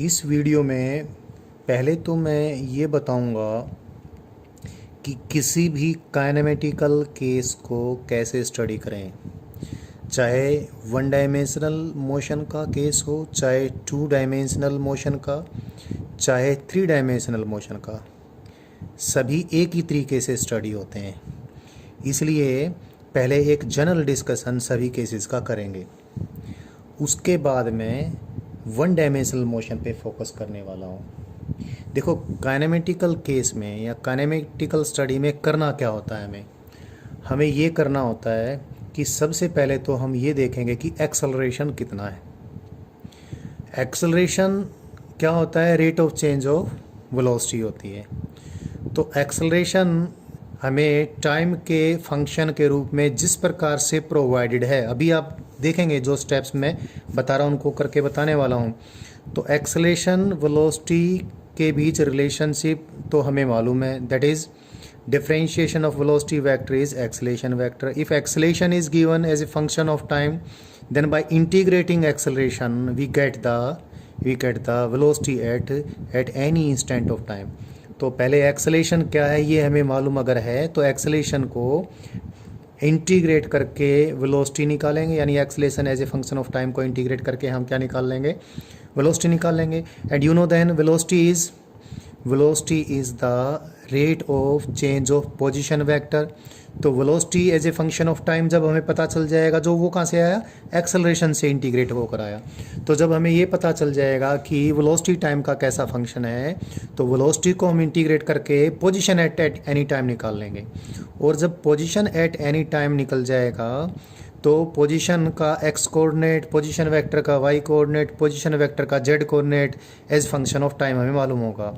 इस वीडियो में पहले तो मैं ये बताऊंगा कि किसी भी काइनेमेटिकल केस को कैसे स्टडी करें, चाहे वन डायमेंशनल मोशन का केस हो, चाहे टू डायमेंशनल मोशन का, चाहे थ्री डायमेंशनल मोशन का, सभी एक ही तरीके से स्टडी होते हैं। इसलिए पहले एक जनरल डिस्कशन सभी केसेस का करेंगे, उसके बाद में वन डायमेंशनल मोशन पे फोकस करने वाला हूँ। देखो, काइनेमेटिकल केस में या काइनेमेटिकल स्टडी में करना क्या होता है, हमें ये करना होता है कि सबसे पहले तो हम ये देखेंगे कि एक्सेलरेशन कितना है। एक्सेलरेशन क्या होता है? Rate of change of velocity होती है। तो एक्सेलरेशन हमें टाइम के फंक्शन के रूप में जिस प्रकार से प्रोवाइडेड है, अभी आप देखेंगे जो स्टेप्स मैं बता रहा हूँ उनको करके बताने वाला हूँ। तो एक्सेलरेशन वेलोसिटी के बीच रिलेशनशिप तो हमें मालूम है, that is differentiation of velocity vector is acceleration vector. If acceleration is given as a function of time, then by integrating acceleration we get the velocity at any instant of time. तो पहले acceleration क्या है ये हमें मालूम अगर है तो एक्सेलेरेशन को इंटीग्रेट करके वेलोसिटी निकालेंगे, यानी acceleration as a function of time को इंटीग्रेट करके हम क्या निकाल लेंगे? वेलोसिटी निकाल लेंगे। And you know then velocity is the rate of change of position vector. तो velocity as a function of time जब हमें पता चल जाएगा, जो वो कहाँ से आया? एक्सेलरेशन से इंटीग्रेट होकर आया। तो जब हमें ये पता चल जाएगा कि velocity टाइम का कैसा फंक्शन है, तो velocity को हम इंटीग्रेट करके पोजिशन एट एनी टाइम निकाल लेंगे। और जब पोजिशन एट एनी टाइम निकल जाएगा तो पोजीशन का एक्स कोऑर्डिनेट, पोजीशन वेक्टर का वाई कोऑर्डिनेट, पोजीशन वेक्टर का z coordinate as function of time हमें मालूम होगा।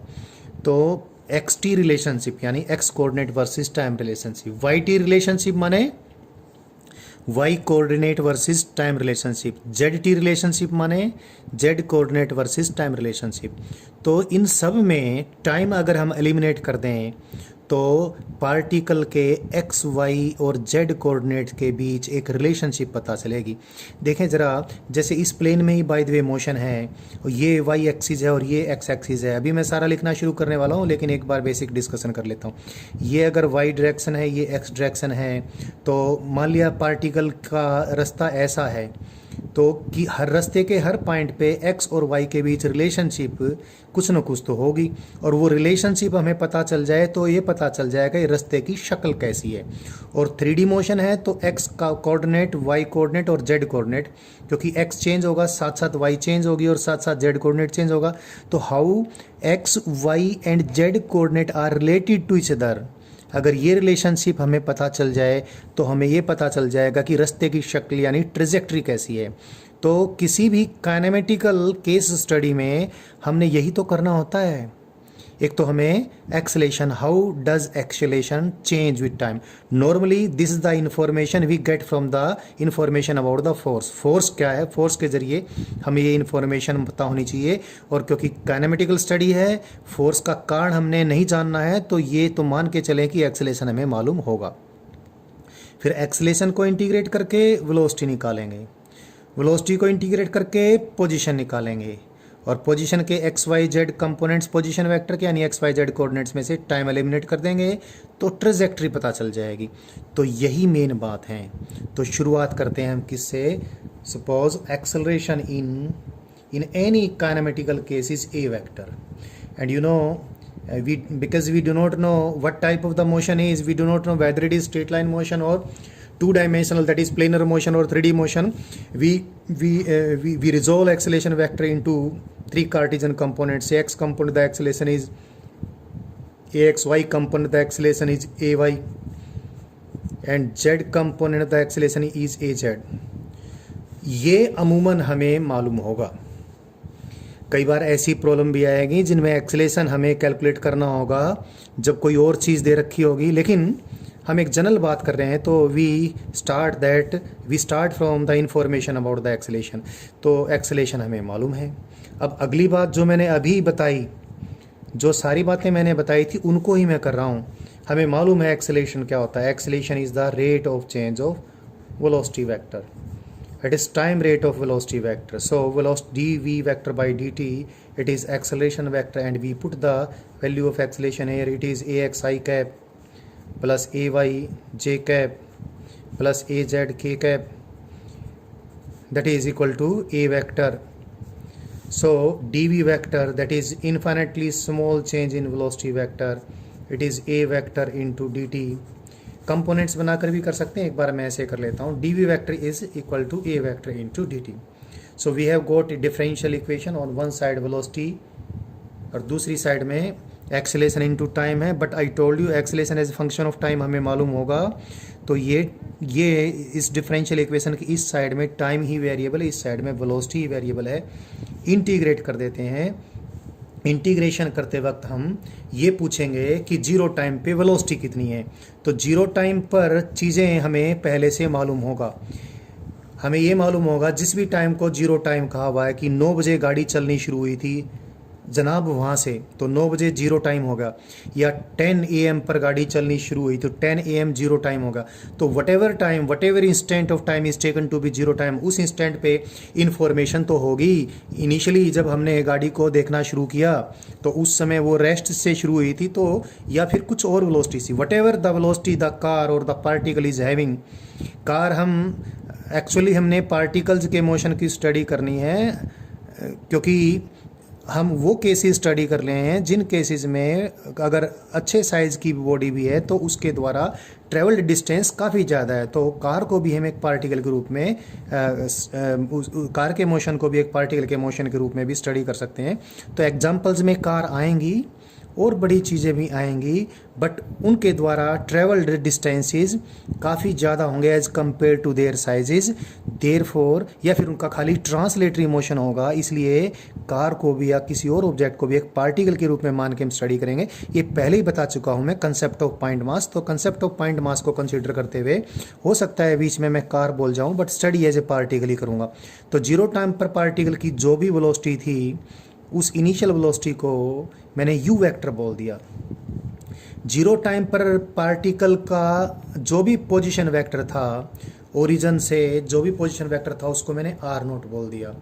तो एक्स टी रिलेशनशिप यानी x coordinate versus time relationship, y t relationship माने y coordinate versus time relationship, z t relationship माने z coordinate versus time relationship. तो इन सब में टाइम अगर हम एलिमिनेट कर दें तो पार्टिकल के एक्स वाई और जेड कोऑर्डिनेट के बीच एक रिलेशनशिप पता चलेगी। देखें ज़रा, जैसे इस प्लेन में ही बाय द वे मोशन है, ये वाई एक्सिस है और ये एक्स एक्सिस है। अभी मैं सारा लिखना शुरू करने वाला हूँ, लेकिन एक बार बेसिक डिस्कशन कर लेता हूँ। ये अगर वाई डायरेक्शन है, ये एक्स डायरेक्शन है, तो मान लिया पार्टिकल का रास्ता ऐसा है तो कि हर रास्ते के हर पॉइंट पे एक्स और वाई के बीच रिलेशनशिप कुछ न कुछ तो होगी। और वो रिलेशनशिप हमें पता चल जाए तो ये पता चल जाएगा ये रास्ते की शक्ल कैसी है। और 3D मोशन है तो एक्स का कोऑर्डिनेट, वाई कोऑर्डिनेट और जेड कोऑर्डिनेट, क्योंकि एक्स चेंज होगा साथ साथ वाई चेंज होगी और साथ साथ जेड कोऑर्डिनेट चेंज होगा। तो how x y and z coordinate are related to each other, अगर ये रिलेशनशिप हमें पता चल जाए तो हमें ये पता चल जाएगा कि रास्ते की शक्ल यानी ट्रेजेक्ट्री कैसी है। तो किसी भी काइनेमेटिकल केस स्टडी में हमने यही तो करना होता है। एक तो हमें acceleration, how does acceleration change with time. Normally this is the information we get from the information about the force. Force क्या है, फोर्स के जरिए हमें ये इंफॉर्मेशन पता होनी चाहिए। और क्योंकि काइनेमेटिकल स्टडी है, फोर्स का कारण हमने नहीं जानना है, तो ये तो मान के चलें कि एक्सेलेरेशन हमें मालूम होगा। फिर एक्सेलेरेशन को इंटीग्रेट करके वेलोसिटी निकालेंगे, वेलोसिटी को इंटीग्रेट करके पोजीशन निकालेंगे, और पोजीशन के x y z components position vector के यानी एक्स वाई जेड कोऑर्डिनेट्स में से टाइम एलिमिनेट कर देंगे तो ट्रेजेक्ट्री पता चल जाएगी। तो यही मेन बात है। तो शुरुआत करते हैं हम किससे? Suppose acceleration in any kinematical case is a vector, and you no because we do not know what type of the motion is, we do not know whether it is straight line motion or two dimensional, that is planar motion or 3D motion. We resolve acceleration vector into three Cartesian components. X component the acceleration is ax, y component the acceleration is ay, and z component the acceleration is az. ये अमूमन हमें मालूम होगा। कई बार ऐसी problem भी आएगी जिनमें एक्सेलेरेशन हमें कैलकुलेट करना होगा जब कोई और चीज़ दे रखी होगी, लेकिन हम एक जनरल बात कर रहे हैं तो we start from the information about the acceleration. तो एक्सेलेरेशन हमें मालूम है। अब अगली बात जो मैंने अभी बताई, जो सारी बातें मैंने बताई थी उनको ही मैं कर रहा हूँ। हमें मालूम है एक्सेलेरेशन क्या होता है। Acceleration is the rate of change of velocity vector. it is time rate of velocity vector. So velocity dv vector by dt, it is acceleration vector, and we put the value of acceleration here. It is ax I cap plus ay j cap plus az k cap, that is equal to a vector. So dv vector, that is infinitely small change in velocity vector, it is a vector into dt. Components बनाकर भी कर सकते हैं, एक बार मैं ऐसे कर लेता हूँ. dv vector is equal to a vector into dt. So we have got a differential equation, on one side velocity और दूसरी साइड में एक्सेलेरेशन इनटू टाइम है. But I told you acceleration as a function of time हमें मालूम होगा, तो ये इस डिफरेंशियल इक्वेशन की इस साइड में टाइम ही वेरिएबल है, इस साइड में वेलोसिटी ही वेरिएबल है. इंटीग्रेट कर देते हैं. इंटीग्रेशन करते वक्त हम ये पूछेंगे कि जीरो टाइम पे वेलोसिटी कितनी है. तो जीरो टाइम पर चीज़ें हमें पहले से मालूम होगा. हमें ये मालूम होगा जिस भी टाइम को जीरो टाइम कहा हुआ है, कि 9 बजे गाड़ी चलनी शुरू हुई थी जनाब वहाँ से, तो 9 बजे जीरो टाइम होगा. या 10 AM पर गाड़ी चलनी शुरू हुई तो 10 AM जीरो टाइम होगा. तो whatever instant of time is taken to be zero time, उस इंस्टेंट पे इंफॉर्मेशन तो होगी. इनिशियली जब हमने गाड़ी को देखना शुरू किया तो उस समय वो रेस्ट से शुरू हुई थी, तो या फिर कुछ और वेलोसिटी सी, whatever the velocity the car और the particle is having. Car actually हमने पार्टिकल्स के मोशन की स्टडी करनी है, क्योंकि हम वो केसेस स्टडी कर रहे हैं जिन केसेस में अगर अच्छे साइज़ की बॉडी भी है तो उसके द्वारा ट्रेवल्ड डिस्टेंस काफ़ी ज़्यादा है. तो कार को भी हम एक पार्टिकल के रूप में कार के मोशन को भी एक पार्टिकल के मोशन के रूप में भी स्टडी कर सकते हैं. तो एग्जांपल्स में कार आएंगी और बड़ी चीज़ें भी आएंगी, बट उनके द्वारा ट्रेवल्ड डिस्टेंसेस काफ़ी ज़्यादा होंगे as compared to their sizes. Therefore या फिर उनका खाली ट्रांसलेटरी मोशन होगा, इसलिए कार को भी या किसी और ऑब्जेक्ट को भी एक पार्टिकल के रूप में मान के हम स्टडी करेंगे. ये पहले ही बता चुका हूँ मैं, कंसेप्ट ऑफ पॉइंट मास. तो कंसेप्ट ऑफ पॉइंट मास को कंसिडर करते हुए हो सकता है बीच में मैं कार बोल जाऊँ, but study as a particle ही करूँगा. तो जीरो टाइम पर पार्टिकल की जो भी वेलोसिटी थी, उस इनिशियल वेलोसिटी को मैंने u वेक्टर बोल दिया. जीरो टाइम पर पार्टिकल का जो भी पोजीशन वेक्टर था, ओरिजिन से जो भी पोजीशन वेक्टर था, उसको मैंने r0 बोल दिया.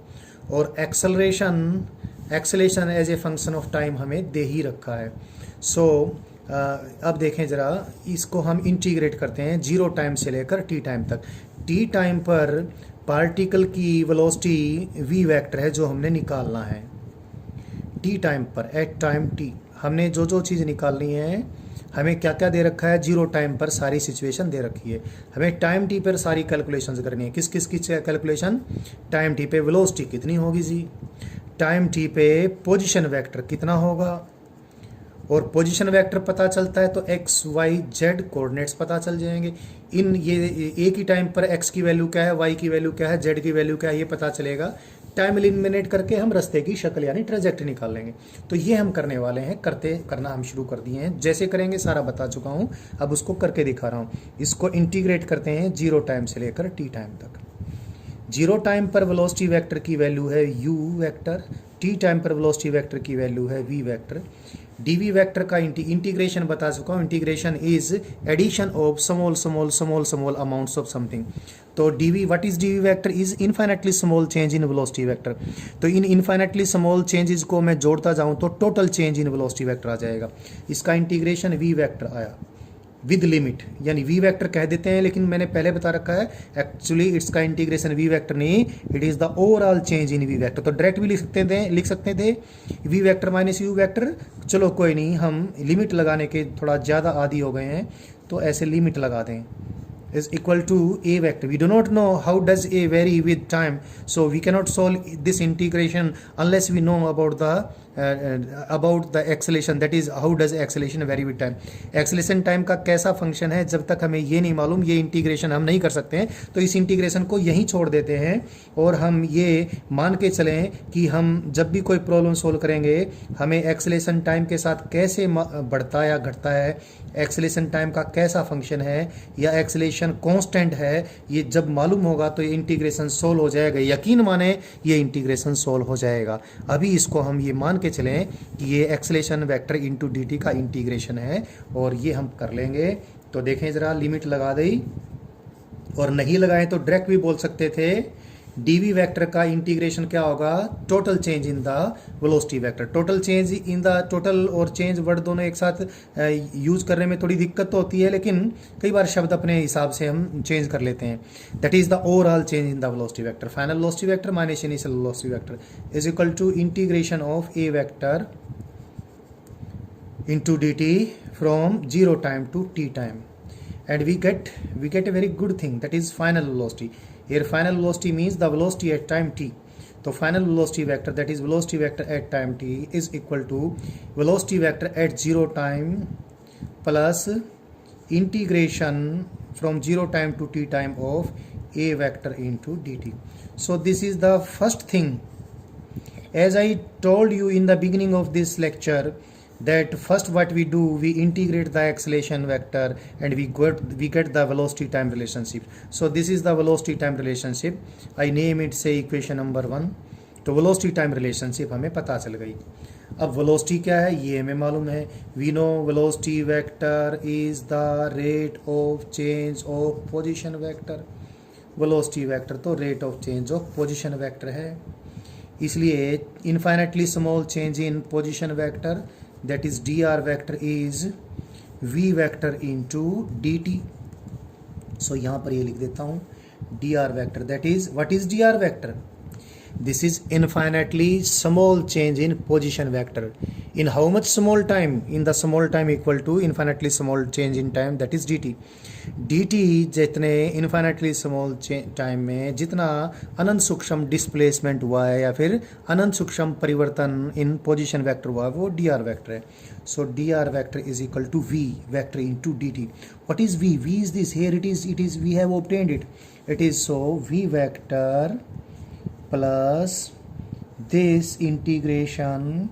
और acceleration as a function of time हमें दे ही रखा है. सो अब देखें ज़रा, इसको हम इंटीग्रेट करते हैं जीरो टाइम से लेकर t टाइम तक. t टाइम पर पार्टिकल की वेलोसिटी v वेक्टर है जो हमने निकालना है. टी टाइम पर एट टाइम टी हमने जो चीज़ निकालनी है, हमें क्या क्या दे रखा है, जीरो टाइम पर सारी सिचुएशन दे रखी है. हमें टाइम टी पर सारी कैलकुलेशंस करनी है. किस की कैलकुलेशन? टाइम टी पे वेलोसिटी कितनी होगी जी, टाइम टी पे पोजीशन वेक्टर कितना होगा, और पोजीशन वेक्टर पता चलता है तो एक्स वाई जेड कोऑर्डिनेट्स पता चल जाएंगे. इन ये एक ही टाइम पर एक्स की वैल्यू क्या है, वाई की वैल्यू क्या है, जेड की वैल्यू क्या है, ये पता चलेगा. टाइम एलिमिनेट करके हम रास्ते की शक्ल यानी ट्रेजेक्टरी निकाल लेंगे. तो ये हम करने वाले हैं, करना हम शुरू कर दिए हैं. जैसे करेंगे सारा बता चुका हूँ, अब उसको करके दिखा रहा हूँ. इसको इंटीग्रेट करते हैं जीरो टाइम से लेकर टी टाइम तक. जीरो टाइम पर वेलोसिटी वेक्टर की वैल्यू है u वेक्टर, टी टाइम पर वेलोसिटी वेक्टर की वैल्यू है v वेक्टर. dv वेक्टर का इंटीग्रेशन बता चुका हूँ. Integration is addition of small amounts of something. तो dv what is dv vector is infinitely small change in velocity vector. तो in infinitely small changes को मैं जोड़ता जाऊँ तो total change in velocity vector आ जाएगा. इसका इंटीग्रेशन v वेक्टर आया विद लिमिट, यानी v वेक्टर कह देते हैं, लेकिन मैंने पहले बता रखा है एक्चुअली इसका इंटीग्रेशन v वेक्टर नहीं, it is the overall change in v vector. तो डायरेक्ट भी लिख सकते थे v vector minus u vector. चलो कोई नहीं, हम लिमिट लगाने के थोड़ा ज़्यादा आदी हो गए हैं, तो ऐसे लिमिट लगा दें. is equal to a vector. We do not know how does a vary with time, so we cannot solve this integration unless we know about the acceleration, that is how does acceleration vary with time. acceleration time का कैसा function है, जब तक हमें ये नहीं मालूम ये इंटीग्रेशन हम नहीं कर सकते हैं. तो इस इंटीग्रेशन को यहीं छोड़ देते हैं और हम ये मान के चलें कि हम जब भी कोई प्रॉब्लम सोल्व करेंगे हमें एक्सेलेरेशन टाइम के साथ कैसे बढ़ता या घटता है, एक्सेलेरेशन टाइम का कैसा फंक्शन है या एक्सेलेरेशन कांस्टेंट है, ये जब मालूम होगा तो ये इंटीग्रेशन सोल्व हो जाएगा. यकीन माने ये इंटीग्रेशन सोल्व हो जाएगा. अभी इसको हम ये मान के चलें कि ये एक्सेलेरेशन वेक्टर इनटू dt का इंटीग्रेशन है, और ये हम कर लेंगे. तो देखें ज़रा, लिमिट लगा दी, और नहीं लगाएं तो डायरेक्ट भी बोल सकते थे डीवी वेक्टर का इंटीग्रेशन क्या होगा, total change in the velocity vector. Total change in the, total और चेंज वर्ड दोनों एक साथ यूज करने में थोड़ी दिक्कत तो होती है, लेकिन कई बार शब्द अपने हिसाब से हम चेंज कर लेते हैं। That is the overall change in the velocity vector. Final velocity vector minus initial velocity vector is equal to integration of a vector into dt from 0 time to t time, and we get a very good thing, that is final velocity. Here final velocity means the velocity at time t. So final velocity vector, that is velocity vector at time t, is equal to velocity vector at 0 time plus integration from 0 time to t time of a vector into dt. So this is the first thing, as I told you in the beginning of this lecture, that first what we do, we integrate the acceleration vector and we get the velocity time relationship. So this is the velocity time relationship, I name it say equation number 1. तो velocity time relationship हमें पता चल गई। अब velocity क्या है ये हमें मालूम है, we know velocity vector is the rate of change of position vector। velocity vector तो rate of change of position vector है, इसलिए infinitely small change in position vector, that is dr vector is v vector into dt. so यहाँ पर ये लिख देता हूँ dr vector, that is what is dr vector, this is infinitely small change in position vector in how much small time, in the small time equal to infinitely small change in time, that is dt. dt जितने infinitely small time में जितना अनंत सूक्ष्म displacement हुआ है या फिर अनंत सूक्ष्म परिवर्तन इन पोजीशन वेक्टर हुआ है वो dr वेक्टर है। So dr vector is equal to v vector into dt। What is v? v is this, here it is we have obtained it is so v vector plus this integration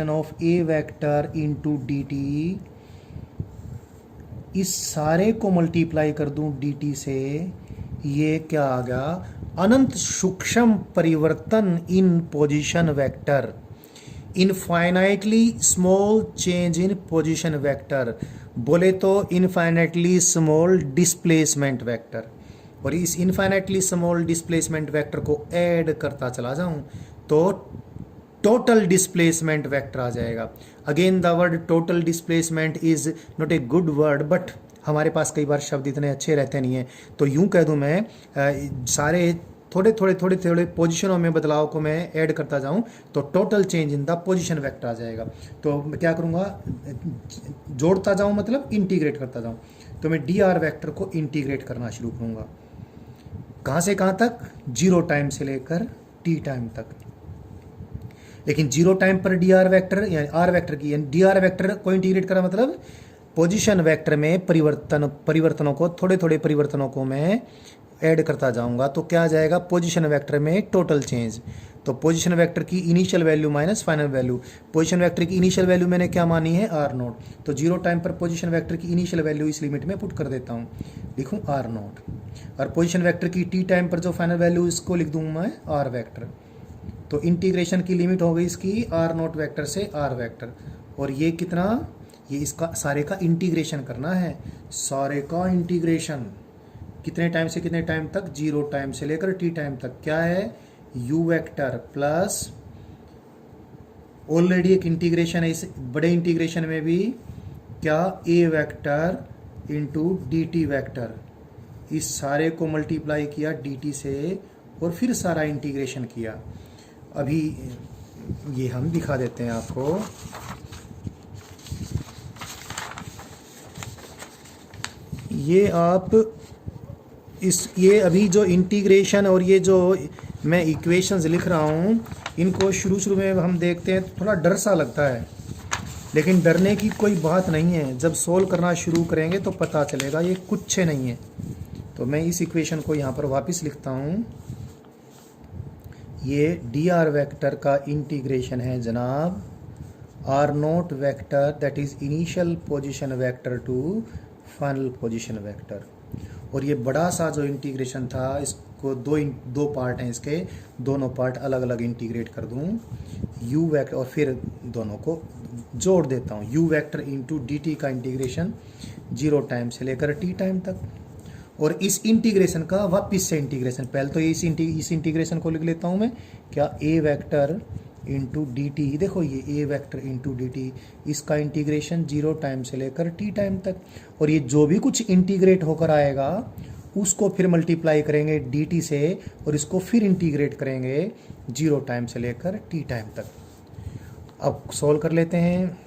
of a vector into dt, इस सारे को multiply कर दूं dt से, ये क्या आ गया, अनंत सूक्ष्म परिवर्तन इन position vector, infinitely small change इन पोजीशन वेक्टर, बोले तो इनफाइनाइटली स्मॉल डिस्प्लेसमेंट वेक्टर। और इस इनफाइनाइटली स्मॉल डिस्प्लेसमेंट वेक्टर को ऐड करता चला जाऊं तो टोटल डिस्प्लेसमेंट वेक्टर आ जाएगा। Again the word total displacement is not a good word, but हमारे पास कई बार शब्द इतने अच्छे रहते नहीं हैं, तो यूं कह दूं मैं सारे थोड़े पोजीशनों में बदलाव को मैं ऐड करता जाऊं तो total change in the position vector आ जाएगा। तो मैं क्या करूंगा, जोड़ता जाऊं मतलब इंटीग्रेट करता जाऊं, तो मैं डी आर वेक्टर को इंटीग्रेट करना शुरू करूंगा। कहां से कहां तक? 0 टाइम से लेकर t टाइम तक। लेकिन 0 टाइम पर डी आर वेक्टर यानी आर वेक्टर की, यानी डी आर वेक्टर को इंटीग्रेट करा मतलब पोजीशन वेक्टर में परिवर्तनों को, थोड़े परिवर्तनों को मैं ऐड करता जाऊंगा, तो क्या आ जाएगा, पोजीशन वेक्टर में टोटल चेंज। तो पोजीशन वेक्टर की initial value minus final value, position vector की इनिशियल वैल्यू मैंने क्या मानी है, आर नोट, तो 0 टाइम पर पोजीशन वेक्टर की इनिशियल वैल्यू इस लिमिट में पुट कर देता हूँ, लिखूँ आर नोट, और पोजीशन वेक्टर की टी टाइम पर जो फाइनल वैल्यू इसको लिख दूँ मैं आर वेक्टर। तो इंटीग्रेशन की लिमिट हो गई इसकी आर नोट वेक्टर से आर वेक्टर, और ये कितना, ये इसका सारे का इंटीग्रेशन करना है, सारे का इंटीग्रेशन कितने टाइम से कितने टाइम तक, 0 टाइम से लेकर t टाइम तक, क्या है u वेक्टर प्लस ऑलरेडी एक इंटीग्रेशन है इस बड़े इंटीग्रेशन में भी, क्या a vector into dt vector, इस सारे को मल्टीप्लाई किया dt से और फिर सारा इंटीग्रेशन किया। अभी ये हम दिखा देते हैं आपको, ये आप ये अभी जो इंटीग्रेशन और ये जो मैं इक्वेशंस लिख रहा हूँ, इनको शुरू में हम देखते हैं तो थोड़ा डर सा लगता है, लेकिन डरने की कोई बात नहीं है, जब सोल्व करना शुरू करेंगे तो पता चलेगा ये कुछ नहीं है। तो मैं इस इक्वेशन को यहाँ पर वापस लिखता हूँ, ये डी आर वेक्टर का इंटीग्रेशन है जनाब, r naught vector that is initial position vector to final position vector, और ये बड़ा सा जो इंटीग्रेशन था इसको दो पार्ट हैं, इसके दोनों पार्ट अलग अलग इंटीग्रेट कर दूं, u वेक्टर और फिर दोनों को जोड़ देता हूं, u vector into d t का इंटीग्रेशन 0 टाइम से लेकर t टाइम तक, और इस इंटीग्रेशन का वापिस से इंटीग्रेशन, पहले तो इस इंटीग्रेशन को लिख लेता हूँ मैं, क्या ए वेक्टर इंटू डी टी, देखो ये ए वेक्टर इंटू डी टी, इसका इंटीग्रेशन 0 टाइम से लेकर टी टाइम तक, और ये जो भी कुछ इंटीग्रेट होकर आएगा उसको फिर मल्टीप्लाई करेंगे डी टी से, और इसको फिर इंटीग्रेट करेंगे 0 टाइम से लेकर टी टाइम तक। अब सॉल्व कर लेते हैं।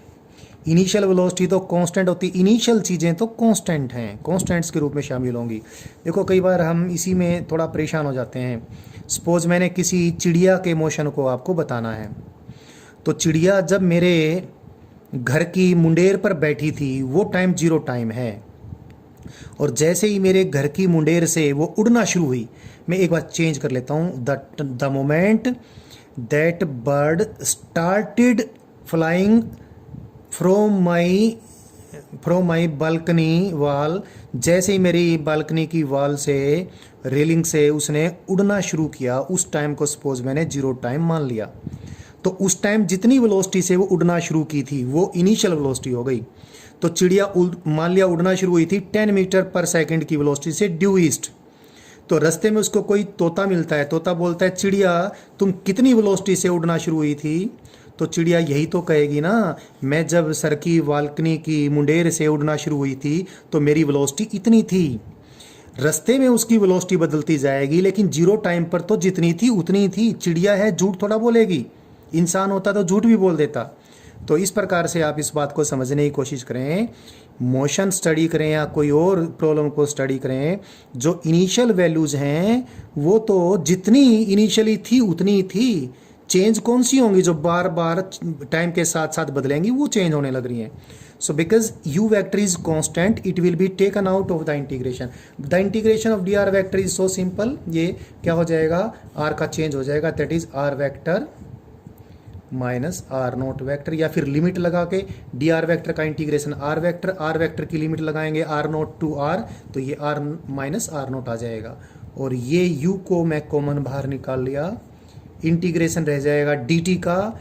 इनिशियल वेलोसिटी तो कांस्टेंट होती, इनिशियल चीज़ें तो कांस्टेंट हैं, कांस्टेंट्स के रूप में शामिल होंगी। देखो कई बार हम इसी में थोड़ा परेशान हो जाते हैं। सपोज मैंने किसी चिड़िया के मोशन को आपको बताना है, तो चिड़िया जब मेरे घर की मुंडेर पर बैठी थी वो टाइम 0 टाइम है, और जैसे ही मेरे घर की मुंडेर से वो उड़ना शुरू हुई, मैं एक बार चेंज कर लेता हूँ, the moment that bird started flying from my balcony wall, जैसे ही मेरी बालकनी की वॉल से, रेलिंग से उसने उड़ना शुरू किया, उस टाइम को सपोज मैंने 0 टाइम मान लिया। तो उस टाइम जितनी वेलोसिटी से वो उड़ना शुरू की थी वो इनिशियल वेलोसिटी हो गई। तो चिड़िया मान लिया उड़ना शुरू हुई थी 10 मीटर पर सेकंड की वेलोसिटी से ड्यू ईस्ट। तो रास्ते में उसको कोई तोता मिलता है, तोता बोलता है चिड़िया तुम कितनी वेलोसिटी से उड़ना शुरू हुई थी, तो चिड़िया यही तो कहेगी ना, मैं जब सर की बालकनी की मुंडेर से उड़ना शुरू हुई थी तो मेरी वेलोसिटी इतनी थी। रास्ते में उसकी वेलोसिटी बदलती जाएगी, लेकिन 0 टाइम पर तो जितनी थी उतनी थी। चिड़िया है, झूठ थोड़ा बोलेगी, इंसान होता तो झूठ भी बोल देता। तो इस प्रकार से आप इस बात को समझने की कोशिश करें, मोशन स्टडी करें या कोई और प्रॉब्लम को स्टडी करें, जो इनिशियल वैल्यूज़ हैं वो तो जितनी इनिशियली थी उतनी थी। चेंज कौन सी होंगी जो बार बार टाइम के साथ साथ बदलेंगी, वो चेंज होने लग रही हैं। So because u vector is constant, it will be taken out of the integration. The integration of dr vector is so simple, ये क्या हो जाएगा, r का चेंज हो जाएगा, that is r vector minus r note vector, या फिर limit लगा के dr वेक्टर का इंटीग्रेशन r वेक्टर की लिमिट लगाएंगे r नोट टू r, तो ये r माइनस r नोट आ जाएगा। और ये u को मैं कॉमन बाहर निकाल लिया, इंटीग्रेशन रह जाएगा dt का।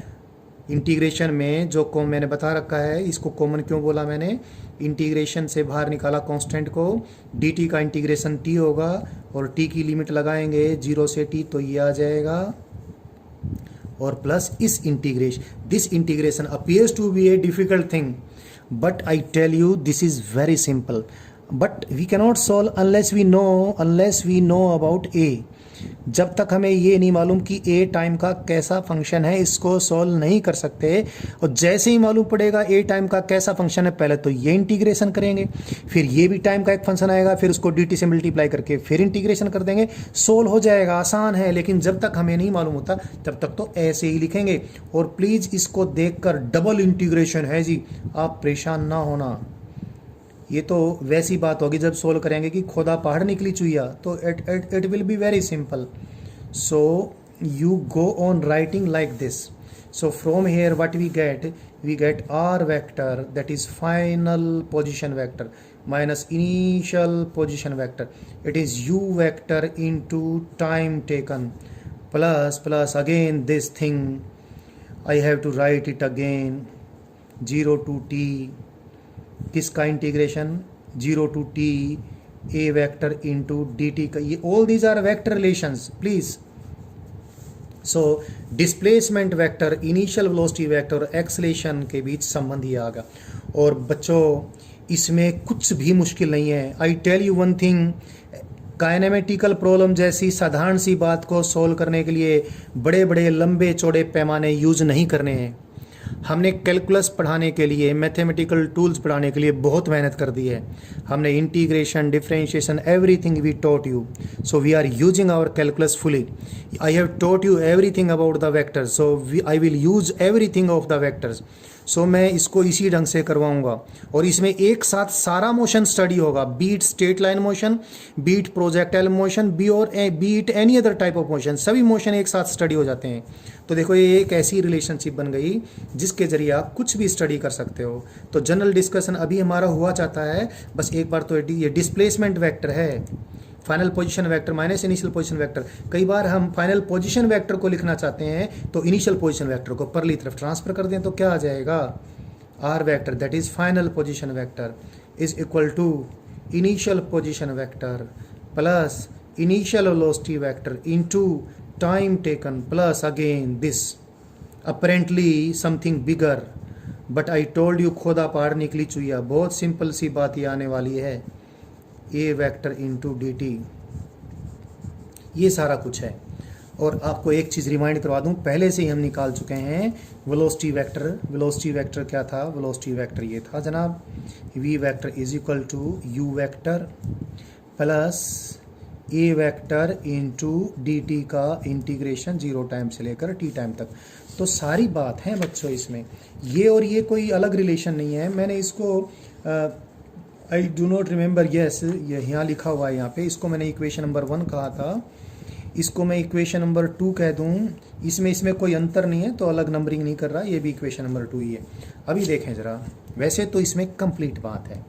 इंटीग्रेशन में जो को मैंने बता रखा है, इसको कॉमन क्यों बोला मैंने, इंटीग्रेशन से बाहर निकाला कांस्टेंट को, dt का इंटीग्रेशन t होगा, और t की लिमिट लगाएंगे 0 से t, तो ये आ जाएगा, और प्लस इस integration, this integration appears to be a difficult thing, but I tell you this is very simple, but we cannot solve unless we know about a। जब तक हमें ये नहीं मालूम कि ए टाइम का कैसा फंक्शन है, इसको सॉल्व नहीं कर सकते। और जैसे ही मालूम पड़ेगा ए टाइम का कैसा फंक्शन है, पहले तो ये इंटीग्रेशन करेंगे, फिर ये भी टाइम का एक फंक्शन आएगा, फिर उसको dt से मल्टीप्लाई करके फिर इंटीग्रेशन कर देंगे, सोल्व हो जाएगा, आसान है। लेकिन जब तक हमें नहीं मालूम होता तब तक तो ऐसे ही लिखेंगे। और प्लीज़ इसको देखकर डबल इंटीग्रेशन है जी, आप परेशान ना होना, ये तो वैसी बात होगी जब सोल्व करेंगे कि खोदा पहाड़ निकली चुईया, तो it will be very simple. So you go on writing like this. So from here what we get r vector, that is final position vector minus initial position vector, it is u vector into time taken plus again this thing, I have to write it again 0 to t, किसका integration 0 to t a vector into d t का, ये all these are vector relations please. So displacement vector, initial velocity vector और acceleration के बीच संबंध ही आ गया। और बच्चों इसमें कुछ भी मुश्किल नहीं है। I tell you one thing, kinematical problem जैसी साधारण सी बात को सॉल्व करने के लिए बड़े बड़े लंबे चौड़े पैमाने यूज नहीं करने हैं। हमने कैलकुलस पढ़ाने के लिए, मैथमेटिकल टूल्स पढ़ाने के लिए बहुत मेहनत कर दी है। हमने integration, differentiation, everything we taught you, so we are using our calculus fully. I have taught you everything about the vectors, so I will use everything of the vectors. So मैं इसको इसी ढंग से करवाऊंगा, और इसमें एक साथ सारा मोशन स्टडी होगा, be it straight line motion, be it projectile motion, be it any other type of motion, सभी मोशन एक साथ स्टडी हो जाते हैं। तो देखो ये एक ऐसी रिलेशनशिप बन गई जिसके जरिए आप कुछ भी स्टडी कर सकते हो। तो जनरल डिस्कशन अभी हमारा हुआ चाहता है, बस एक बार तो ये डिस्प्लेसमेंट वेक्टर है, final position vector minus initial position vector. कई बार हम फाइनल पोजीशन वेक्टर को लिखना चाहते हैं तो इनिशियल पोजीशन वेक्टर को परली तरफ ट्रांसफर कर दें, तो क्या आ जाएगा, r vector that is final position vector is equal to initial position vector plus initial velocity vector into time taken plus again this apparently something bigger, but I told you खोदा पहाड़ निकली चुईया। बहुत सिंपल सी बात ये आने वाली है, ए vector into d T, ये सारा कुछ है। और आपको एक चीज़ रिमाइंड करवा दूं, पहले से ही हम निकाल चुके हैं वेलोसिटी वेक्टर। वेलोसिटी वेक्टर क्या था? वेलोसिटी वेक्टर ये था जनाब, v vector is equal to u vector plus a vector into d t का इंटीग्रेशन 0 टाइम से लेकर टी टाइम तक। तो सारी बात है बच्चों इसमें, ये और ये कोई अलग रिलेशन नहीं है। मैंने इसको I do not remember, yes ये यहाँ लिखा हुआ है यहाँ पे, इसको मैंने इक्वेशन नंबर 1 कहा था, इसको मैं इक्वेशन नंबर 2 कह दूँ। इसमें कोई अंतर नहीं है, तो अलग नंबरिंग नहीं कर रहा, ये भी इक्वेशन नंबर 2 ही है। अभी देखें ज़रा, वैसे तो इसमें कंप्लीट बात है,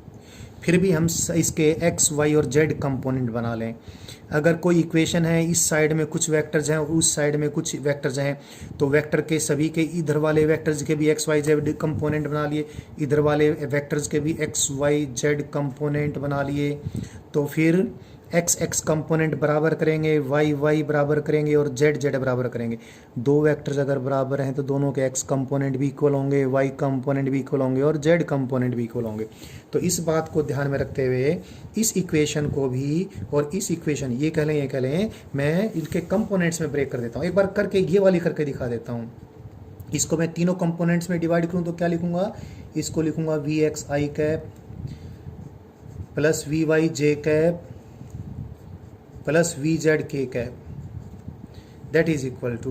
फिर भी हम इसके एक्स वाई और जेड कंपोनेंट बना लें। अगर कोई इक्वेशन है, इस साइड में कुछ वेक्टर्स हैं और उस साइड में कुछ वेक्टर्स हैं, तो वेक्टर के सभी के इधर वाले वेक्टर्स के भी एक्स वाई जेड कंपोनेंट बना लिए, इधर वाले वेक्टर्स के भी एक्स वाई जेड कंपोनेंट बना लिए। तो फिर एक्स एक्स कंपोनेंट बराबर करेंगे, वाई वाई बराबर करेंगे और जेड जेड बराबर करेंगे। दो वेक्टर्स अगर बराबर हैं तो दोनों के एक्स कंपोनेंट भी इक्वल होंगे, वाई कंपोनेंट भी इक्वल होंगे और जेड कंपोनेंट भी इक्वल होंगे। तो इस बात को ध्यान में रखते हुए इस इक्वेशन को भी और इस इक्वेशन, ये कह लें मैं इनके कंपोनेंट्स में ब्रेक कर देता हूँ। एक बार करके ये वाली करके दिखा देता हूँ। इसको मैं तीनों कंपोनेंट्स में डिवाइड करूँ तो क्या लिखूंगा? इसको लिखूंगा v x i cap plus v y j cap plus v z k cap, that is equal to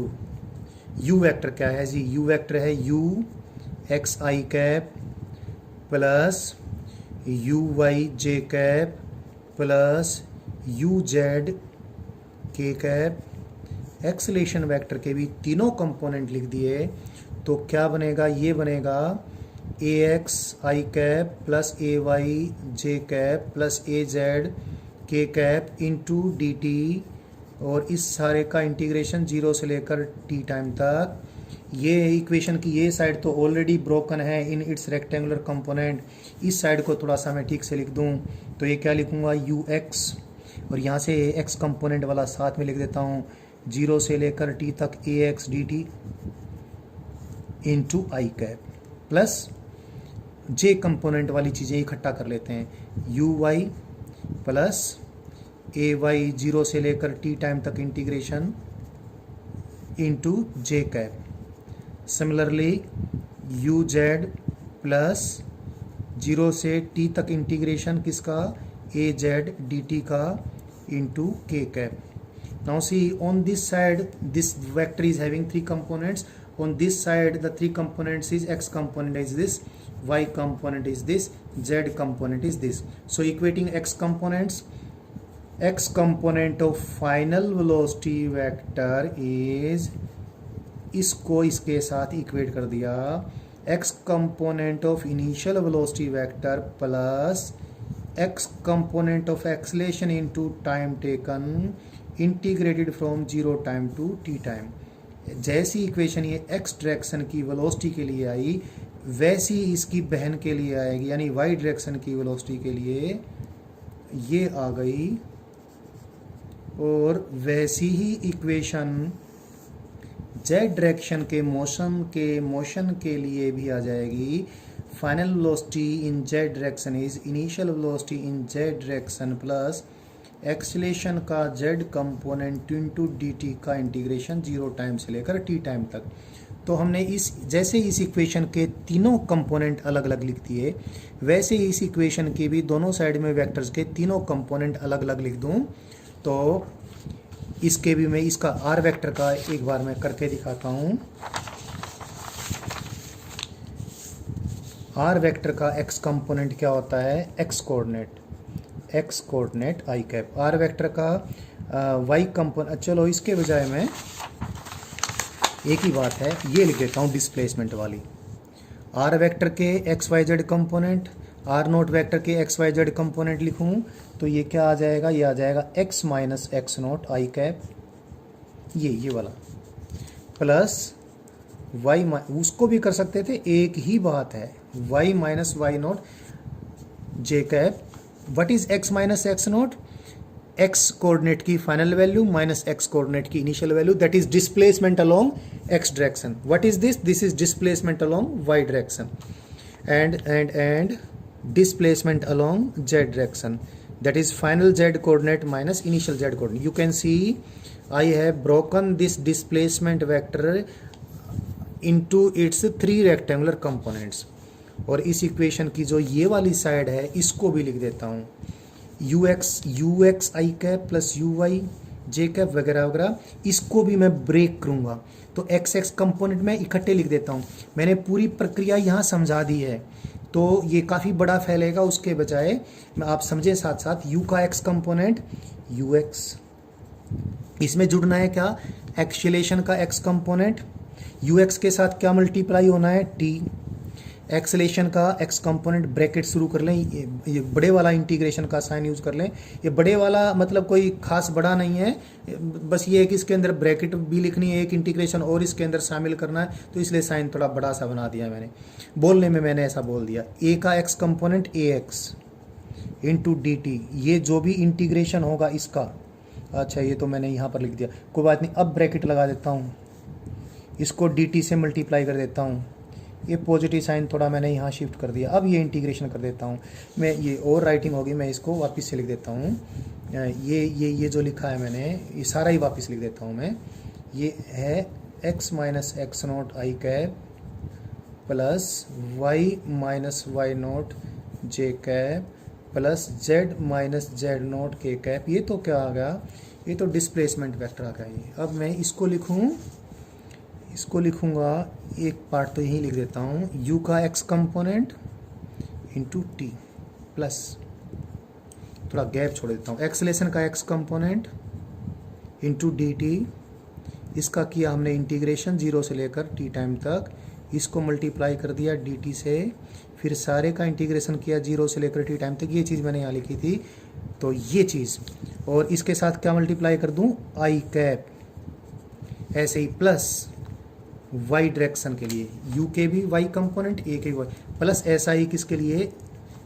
u vector क्या है जी? यू वेक्टर है u x i cap plus u y j cap plus u z k cap. Acceleration vector के भी तीनों component लिख दिए तो क्या बनेगा? ये बनेगा ए x i cap plus a Y j cap plus A Z k cap into d T, और इस सारे का इंटीग्रेशन 0 से लेकर टी टाइम तक। ये इक्वेशन की ये साइड तो ऑलरेडी ब्रोकन है इन इट्स रेक्टेंगुलर कंपोनेंट, इस साइड को थोड़ा सा मैं ठीक से लिख दूं तो ये क्या लिखूंगा? यू एक्स, और यहाँ से एक्स कंपोनेंट वाला साथ में लिख देता हूँ, 0 से लेकर टी तक a x d t into i cap plus j component वाली चीज़ें इकट्ठा कर लेते हैं, u y plus a y 0 से लेकर टी टाइम तक integration into j cap. Similarly u z plus 0 से टी तक इंटीग्रेशन किसका? ए जेड डी टी का into k cap. Now see on this side this vector is having 3 components. On this side the 3 components is x component is this, y component is this, z component is this. So equating x components, x component of final velocity vector is, इसको इसके साथ equate कर दिया, x component of initial velocity vector plus x component of acceleration into time taken integrated from 0 time to t time. जैसी equation ये x direction की velocity के लिए आई वैसी इसकी बहन के लिए आएगी, यानी वाई डायरेक्शन की वेलोसिटी के लिए ये आ गई, और वैसी ही इक्वेशन जेड डायरेक्शन के मोशन के लिए भी आ जाएगी। Final velocity in z direction is initial velocity in z direction plus acceleration का z component into d t का इंटीग्रेशन 0 टाइम से लेकर टी टाइम तक। तो हमने जैसे इस इक्वेशन के तीनों कंपोनेंट अलग अलग लिख दिए, वैसे ही इस इक्वेशन की भी दोनों साइड में वेक्टर्स के तीनों कंपोनेंट अलग अलग लिख दूं तो इसके भी मैं इसका आर वेक्टर का एक बार मैं करके दिखाता हूं। आर वेक्टर का एक्स कंपोनेंट क्या होता है? X coordinate i cap. R vector का वाई कंपोनेंट, चलो इसके बजाय मैं एक ही बात है ये लिख देता हूँ डिस्प्लेसमेंट वाली। आर वेक्टर के x y z component, r naught vector के एक्स वाई जेड कंपोनेंट लिखूँ तो ये क्या आ जाएगा? ये आ जाएगा x minus x naught i cap, ये वाला, प्लस वाई, उसको भी कर सकते थे, एक ही बात है, y minus y naught j cap what is x minus x naught, x coordinate की final value minus x coordinate की initial value, that is displacement along x direction. What is this, this is displacement along y direction and displacement along z direction, that is final z coordinate minus initial z coordinate. You can see I have broken this displacement vector into its 3 rectangular components. और इस equation की जो ये वाली side है इसको भी लिख देता हूँ u x i cap plus u y j cap वगैरह वगैरह, इसको भी मैं ब्रेक करूँगा. तो एक्स एक्स कंपोनेंट में इकट्ठे लिख देता हूँ. मैंने पूरी प्रक्रिया यहाँ समझा दी है तो ये काफ़ी बड़ा फैलेगा, उसके बजाय मैं आप समझे साथ साथ यू का एक्स कंपोनेंट यू एक्स, इसमें जुड़ना है क्या, एक्सेलेरेशन का एक्स कंपोनेंट, यू एक्स के साथ क्या मल्टीप्लाई होना है टी, एक्सेलेरेशन का एक्स कंपोनेंट ब्रैकेट शुरू कर लें, ये बड़े वाला इंटीग्रेशन का साइन यूज कर लें. ये बड़े वाला मतलब कोई खास बड़ा नहीं है, बस ये है कि इसके अंदर ब्रैकेट भी लिखनी है, एक इंटीग्रेशन और इसके अंदर शामिल करना है, तो इसलिए साइन थोड़ा बड़ा सा बना दिया मैंने. बोलने में मैंने ऐसा बोल दिया, ए का एक्स कंपोनेंट ए एक्स इंटू डी टी, ये जो भी इंटीग्रेशन होगा इसका, अच्छा ये तो मैंने यहाँ पर लिख दिया, कोई बात नहीं. अब ब्रैकेट लगा देता हूँ, इसको डी टी से मल्टीप्लाई कर देता हूँ, ये पॉजिटिव साइन थोड़ा मैंने यहाँ शिफ्ट कर दिया. अब ये इंटीग्रेशन कर देता हूँ मैं, ये और राइटिंग होगी, मैं इसको वापस से लिख देता हूँ. ये जो लिखा है मैंने ये सारा ही वापस लिख देता हूँ मैं. ये है x minus x naught i cap plus y minus y naught j cap plus z minus z naught k cap. ये तो क्या आ गया, ये तो डिस्प्लेसमेंट वेक्टर आ गया ये. अब मैं इसको लिखूँगा एक पार्ट तो यही लिख देता हूँ, u का x component into T plus, थोड़ा गैप छोड़ देता हूँ, एक्सेलेरेशन का x component into d T, इसका किया हमने इंटीग्रेशन 0 से लेकर t टाइम तक, इसको मल्टीप्लाई कर दिया डी टी से, फिर सारे का इंटीग्रेशन किया 0 से लेकर t टाइम तक. ये चीज़ मैंने यहाँ लिखी थी, तो ये चीज़, और इसके साथ क्या मल्टीप्लाई कर दूँ आई कैप, ऐसे ही प्लस वाई डायरेक्शन के लिए यू के भी वाई कंपोनेंट ए के वाई प्लस ऐसा ही किसके लिए,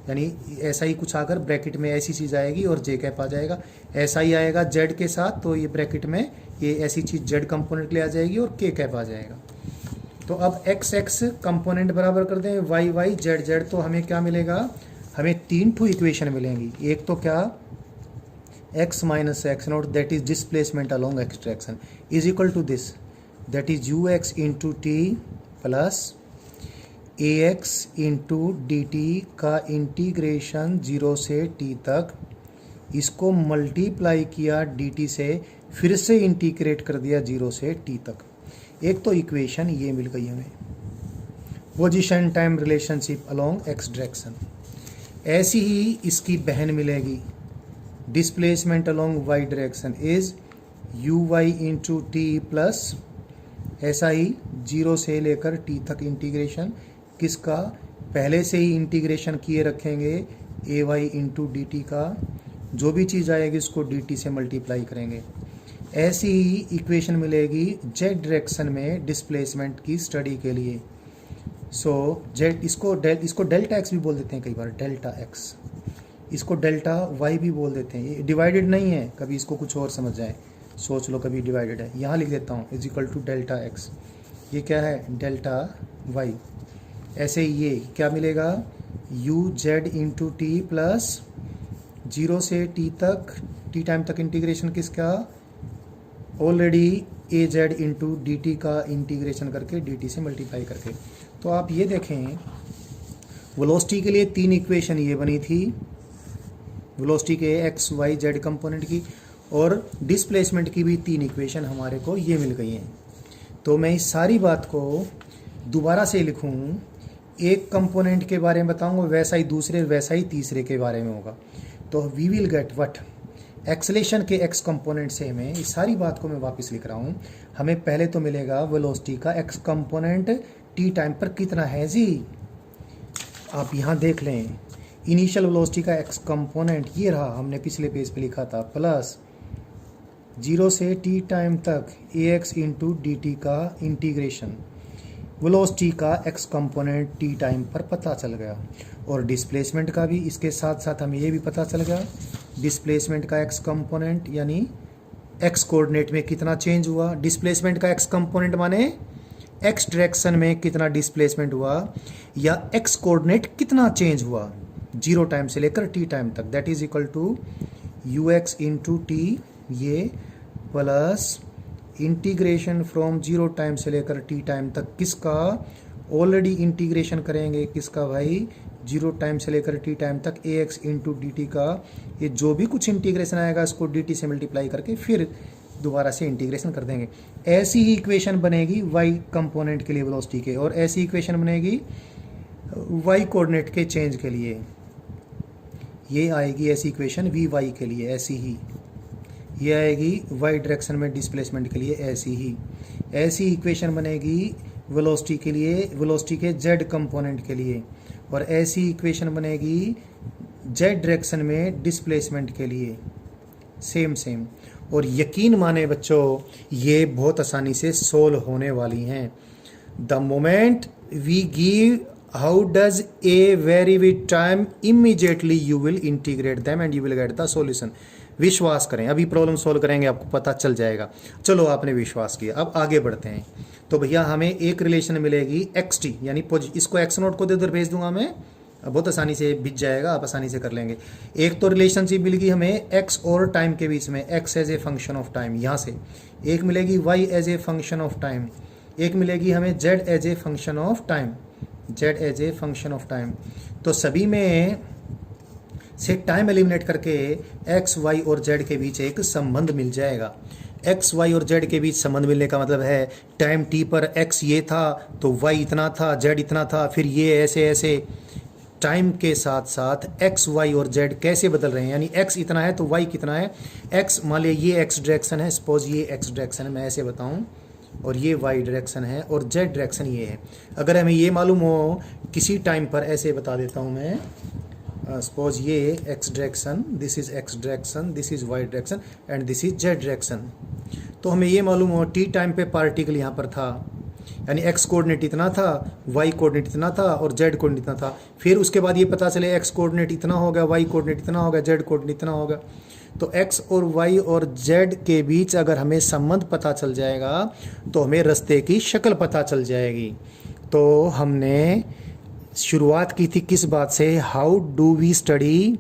यानी ऐसा ही कुछ आकर ब्रैकेट में ऐसी चीज़ आएगी और जे कैप आ जाएगा. ऐसा ही आएगा जेड के साथ, तो ये ब्रैकेट में ये ऐसी चीज़ जेड कंपोनेंट के लिए आ जाएगी और के कैप आ जाएगा. तो अब एक्स एक्स कंपोनेंट बराबर कर दें वाई वाई जेड जेड, तो हमें क्या मिलेगा, हमें 3 ठू इक्वेशन मिलेंगी. एक तो क्या, x minus x naught that is displacement along x direction is equal to this, that is ux into t plus ax into dt का इंटीग्रेशन 0 से t तक, इसको मल्टीप्लाई किया dt से, फिर से इंटीग्रेट कर दिया 0 से t तक. एक तो इक्वेशन ये मिल गई हमें, position time relationship along x direction. ऐसी ही इसकी बहन मिलेगी, displacement along y direction is uy into t plus, ऐसा ही 0 से लेकर t तक इंटीग्रेशन, किसका, पहले से ही इंटीग्रेशन किए रखेंगे ए वाई इंटू डी टी का, जो भी चीज़ आएगी उसको डी टी से मल्टीप्लाई करेंगे. ऐसी ही इक्वेशन मिलेगी जेड डायरेक्शन में डिस्प्लेसमेंट की स्टडी के लिए. सो जेड, इसको डेल्टा एक्स भी बोल देते हैं कई बार, डेल्टा एक्स, इसको डेल्टा वाई भी बोल देते हैं. ये डिवाइडेड नहीं है, कभी इसको कुछ और समझ जाए, सोच लो कभी डिवाइडेड है. यहाँ लिख देता हूँ is equal to delta x, ये क्या है डेल्टा वाई. ऐसे ही ये क्या मिलेगा, you Z into T plus 0 से t तक, t टाइम तक इंटीग्रेशन किसका, ऑलरेडी ए जेड इंटू डी टी का इंटीग्रेशन करके डी टी से मल्टीप्लाई करके. तो आप ये देखें, वेलोसिटी के लिए 3 इक्वेशन ये बनी थी, वेलोसिटी के एक्स वाई जेड कंपोनेंट की, और डिस्प्लेसमेंट की भी 3 इक्वेशन हमारे को ये मिल गई हैं. तो मैं इस सारी बात को दोबारा से लिखूँ, एक कंपोनेंट के बारे में बताऊँगा, वैसा ही दूसरे, वैसा ही तीसरे के बारे में होगा. तो we will get what, acceleration के एक्स कंपोनेंट से हमें, इस सारी बात को मैं वापस लिख रहा हूँ, हमें पहले तो मिलेगा वेलोसिटी का एक्स कंपोनेंट टी टाइम पर कितना है जी. आप यहाँ देख लें, इनिशियल वेलोसिटी का एक्स कंपोनेंट ये रहा, हमने पिछले पेज पे लिखा था, प्लस 0 से t टाइम तक ax इंटू डी टी का इंटीग्रेशन, वेलोसिटी का एक्स कंपोनेंट टी टाइम पर पता चल गया, और डिस्प्लेसमेंट का भी इसके साथ साथ हमें ये भी पता चल गया, डिस्प्लेसमेंट का एक्स कंपोनेंट यानी एक्स कोऑर्डिनेट में कितना चेंज हुआ। डिस्प्लेसमेंट का एक्स कंपोनेंट माने एक्स डायरेक्शन में कितना डिस्प्लेसमेंट हुआ या एक्स कोऑर्डिनेट कितना चेंज हुआ 0 टाइम से लेकर टी टाइम तक, that is equal to u x into t ये प्लस इंटीग्रेशन फ्रॉम 0 टाइम से लेकर टी टाइम तक किसका, ऑलरेडी इंटीग्रेशन करेंगे किसका भाई 0 टाइम से लेकर टी टाइम तक a x into d t का, ये जो भी कुछ इंटीग्रेशन आएगा इसको डी टी से मल्टीप्लाई करके फिर दोबारा से इंटीग्रेशन कर देंगे। ऐसी ही इक्वेशन बनेगी वाई कंपोनेंट के लिए वेलोसिटी के, और ऐसी इक्वेशन बनेगी वाई कोऑर्डिनेट के चेंज के लिए, ये आएगी ऐसी इक्वेशन वी वाई के लिए ऐसी ही, ये आएगी वाई डायरेक्शन में डिस्प्लेसमेंट के लिए ऐसी ही, ऐसी इक्वेशन बनेगी वेलोसिटी के लिए, वेलोसिटी के जेड कंपोनेंट के लिए, और ऐसी इक्वेशन बनेगी जेड डायरेक्शन में डिस्प्लेसमेंट के लिए सेम। और यकीन माने बच्चों ये बहुत आसानी से सोल्व होने वाली हैं। The moment we give how does a vary with time immediately you will integrate them and you will get the solution. विश्वास करें, अभी प्रॉब्लम सोल्व करेंगे आपको पता चल जाएगा। चलो आपने विश्वास किया, अब आगे बढ़ते हैं। तो भैया हमें एक रिलेशन मिलेगी एक्स टी यानी इसको एक्स नोट को इधर भेज दूंगा मैं, बहुत आसानी से बिछ जाएगा, आप आसानी से कर लेंगे। एक तो रिलेशनशिप मिलेगी हमें एक्स और टाइम के बीच में, x as a function of time यहाँ से, एक मिलेगी y as a function of time, एक मिलेगी हमें z as a function of time, z as a function of time. तो सभी में से टाइम एलिमिनेट करके एक्स वाई और जेड के बीच एक संबंध मिल जाएगा। एक्स वाई और जेड के बीच संबंध मिलने का मतलब है टाइम टी पर एक्स ये था तो वाई इतना था, जेड इतना था, फिर ये ऐसे ऐसे टाइम के साथ साथ एक्स वाई और जेड कैसे बदल रहे हैं, यानी एक्स इतना है तो वाई कितना है। एक्स मान लिया ये एक्स डायरेक्शन है, सपोज ये एक्स डायरेक्शन है, मैं ऐसे बताऊं, और ये वाई डायरेक्शन है और जेड डायरेक्शन ये है। अगर हमें ये मालूम हो किसी टाइम पर, ऐसे बता देता हूं मैं, सपोज ये x direction, this is x direction, this is y direction and this is z direction. तो हमें ये मालूम हो टी टाइम पे पार्टिकल यहाँ पर था, यानी एक्स कोऑर्डिनेट इतना था, वाई कोऑर्डिनेट इतना था और जेड कोऑर्डिनेट इतना था। फिर उसके बाद ये पता चले एक्स कोऑर्डिनेट इतना हो गया, वाई कोऑर्डिनेट इतना हो गया, जेड कोऑर्डिनेट इतना हो गया। तो एक्स और वाई और जेड के बीच अगर हमें संबंध पता चल जाएगा तो हमें रास्ते की शक्ल पता चल जाएगी। तो हमने शुरुआत की थी किस बात से, how do we study